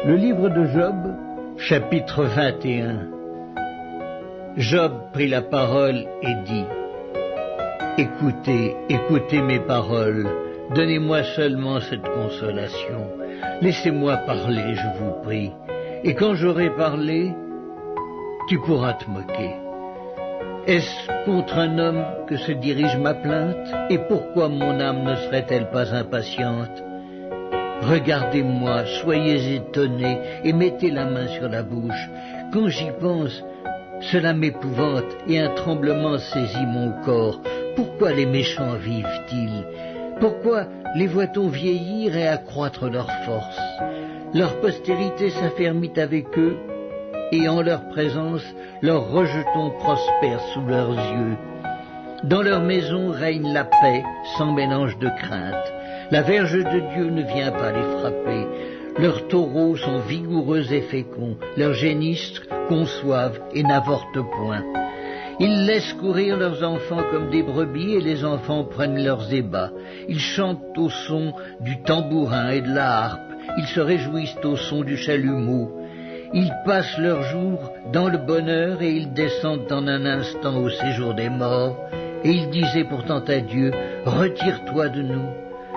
Le livre de Job, chapitre 21. Job prit la parole et dit: Écoutez, écoutez mes paroles, donnez-moi seulement cette consolation. Laissez-moi parler, je vous prie, et quand j'aurai parlé, tu pourras te moquer. Est-ce contre un homme que se dirige ma plainte? Et pourquoi mon âme ne serait-elle pas impatiente? Regardez-moi, soyez étonnés et mettez la main sur la bouche. Quand j'y pense, cela m'épouvante et un tremblement saisit mon corps. Pourquoi les méchants vivent-ils? Pourquoi les voit-on vieillir et accroître leur force? Leur postérité s'affermit avec eux, et en leur présence, leurs rejetons prospèrent sous leurs yeux. Dans leur maison règne la paix, sans mélange de crainte. La verge de Dieu ne vient pas les frapper. Leurs taureaux sont vigoureux et féconds. Leurs génisses conçoivent et n'avortent point. Ils laissent courir leurs enfants comme des brebis et les enfants prennent leurs ébats. Ils chantent au son du tambourin et de la harpe. Ils se réjouissent au son du chalumeau. Ils passent leurs jours dans le bonheur et ils descendent en un instant au séjour des morts. Et ils disaient pourtant à Dieu: Retire-toi de nous.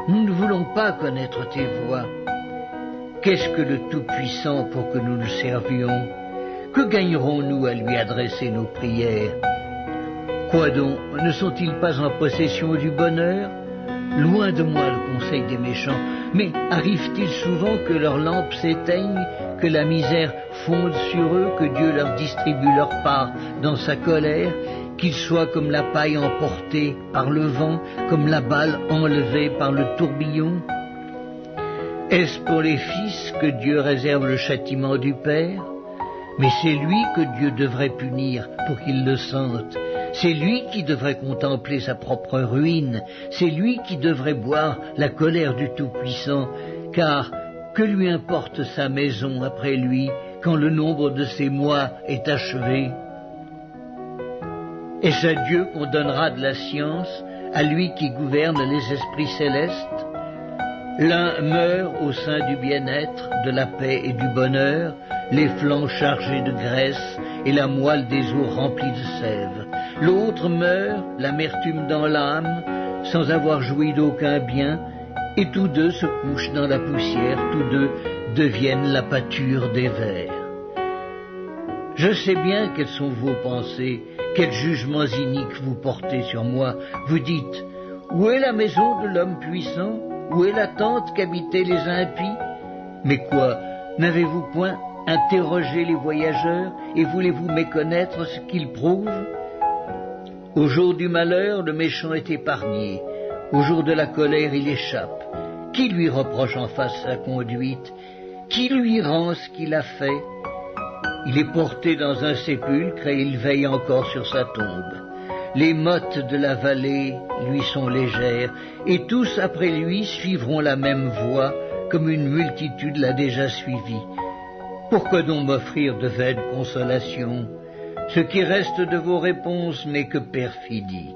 Nous ne voulons pas connaître tes voies. Qu'est-ce que le Tout-Puissant pour que nous le servions? Que gagnerons-nous à lui adresser nos prières? Quoi donc, ne sont-ils pas en possession du bonheur? Loin de moi le conseil des méchants, mais arrive-t-il souvent que leurs lampes s'éteignent, que la misère fonde sur eux, que Dieu leur distribue leur part dans sa colère, qu'ils soient comme la paille emportée par le vent, comme la balle enlevée par le tourbillon? Est-ce pour les fils que Dieu réserve le châtiment du Père? Mais c'est lui que Dieu devrait punir pour qu'il le sente. C'est lui qui devrait contempler sa propre ruine. C'est lui qui devrait boire la colère du Tout-Puissant, car que lui importe sa maison après lui, quand le nombre de ses mois est achevé? Est-ce à Dieu qu'on donnera de la science, à lui qui gouverne les esprits célestes? L'un meurt au sein du bien-être, de la paix et du bonheur, les flancs chargés de graisse et la moelle des os remplie de sève. L'autre meurt, l'amertume dans l'âme, sans avoir joui d'aucun bien, et tous deux se couchent dans la poussière, tous deux deviennent la pâture des vers. Je sais bien quelles sont vos pensées, quels jugements iniques vous portez sur moi. Vous dites: Où est la maison de l'homme puissant? Où est la tente qu'habitaient les impies? Mais quoi, n'avez-vous point interrogé les voyageurs, et voulez-vous méconnaître ce qu'ils prouvent? Au jour du malheur, le méchant est épargné. Au jour de la colère, il échappe. Qui lui reproche en face sa conduite? Qui lui rend ce qu'il a fait? Il est porté dans un sépulcre et il veille encore sur sa tombe. Les mottes de la vallée lui sont légères, et tous après lui suivront la même voie, comme une multitude l'a déjà suivi. Pourquoi donc m'offrir de vaines consolations? Ce qui reste de vos réponses n'est que perfidie.